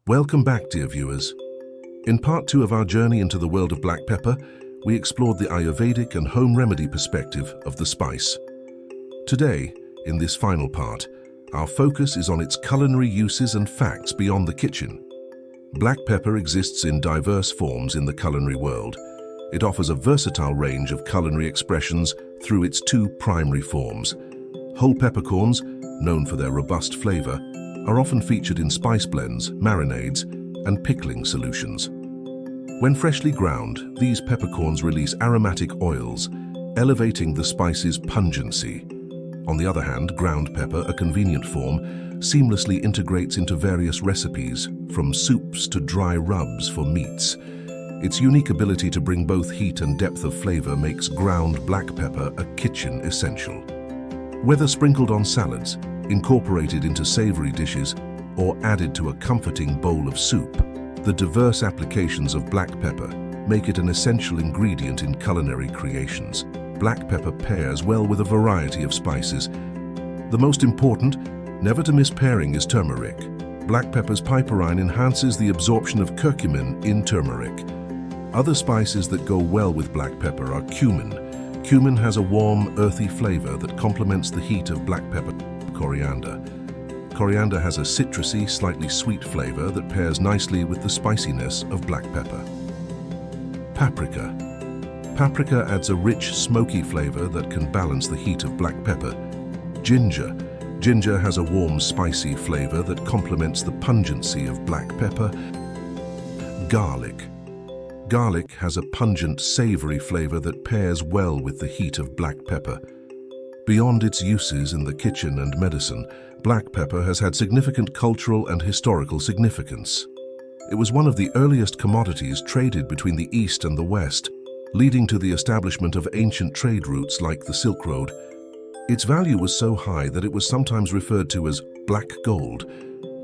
Welcome back, dear viewers. In part 2 of our journey into the world of black pepper, we explored the Ayurvedic and home remedy perspective of the spice. Today, in this final part, our focus is on its culinary uses and facts beyond the kitchen. Black pepper exists in diverse forms in the culinary world. It offers a versatile range of culinary expressions through its two primary forms. Whole peppercorns, known for their robust flavor, are often featured in spice blends, marinades, and pickling solutions. When freshly ground, these peppercorns release aromatic oils, elevating the spice's pungency. On the other hand, ground pepper, a convenient form, seamlessly integrates into various recipes, from soups to dry rubs for meats. Its unique ability to bring both heat and depth of flavor makes ground black pepper a kitchen essential. Whether sprinkled on salads, incorporated into savory dishes, or added to a comforting bowl of soup, the diverse applications of black pepper make it an essential ingredient in culinary creations. Black pepper pairs well with a variety of spices. The most important, never to miss pairing, is turmeric. Black pepper's piperine enhances the absorption of curcumin in turmeric. Other spices that go well with black pepper are cumin. Cumin has a warm, earthy flavor that complements the heat of black pepper. Coriander. Coriander has a citrusy, slightly sweet flavor that pairs nicely with the spiciness of black pepper. Paprika. Paprika adds a rich, smoky flavor that can balance the heat of black pepper. Ginger. Ginger has a warm, spicy flavor that complements the pungency of black pepper. Garlic. Garlic has a pungent, savory flavor that pairs well with the heat of black pepper. Beyond its uses in the kitchen and medicine, black pepper has had significant cultural and historical significance. It was one of the earliest commodities traded between the East and the West, leading to the establishment of ancient trade routes like the Silk Road. Its value was so high that it was sometimes referred to as black gold.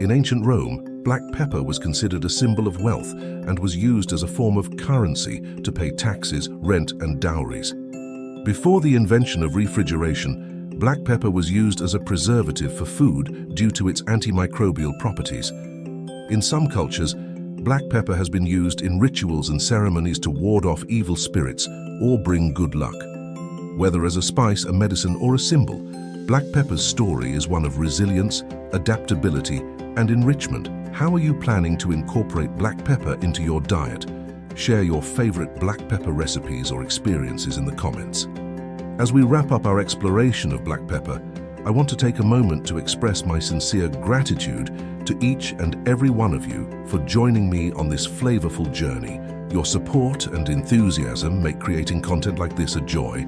In ancient Rome, black pepper was considered a symbol of wealth and was used as a form of currency to pay taxes, rent, and dowries. Before the invention of refrigeration, black pepper was used as a preservative for food due to its antimicrobial properties. In some cultures, black pepper has been used in rituals and ceremonies to ward off evil spirits or bring good luck. Whether as a spice, a medicine, or a symbol, black pepper's story is one of resilience, adaptability, and enrichment. How are you planning to incorporate black pepper into your diet? Share your favorite black pepper recipes or experiences in the comments. As we wrap up our exploration of black pepper, I want to take a moment to express my sincere gratitude to each and every one of you for joining me on this flavorful journey. Your support and enthusiasm make creating content like this a joy,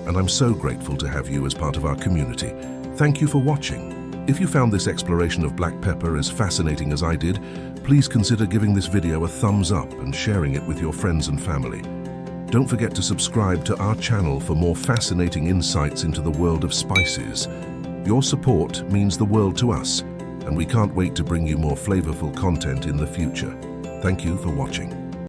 and I'm so grateful to have you as part of our community. Thank you for watching. If you found this exploration of black pepper as fascinating as I did, please consider giving this video a thumbs up and sharing it with your friends and family. Don't forget to subscribe to our channel for more fascinating insights into the world of spices. Your support means the world to us, and we can't wait to bring you more flavorful content in the future. Thank you for watching.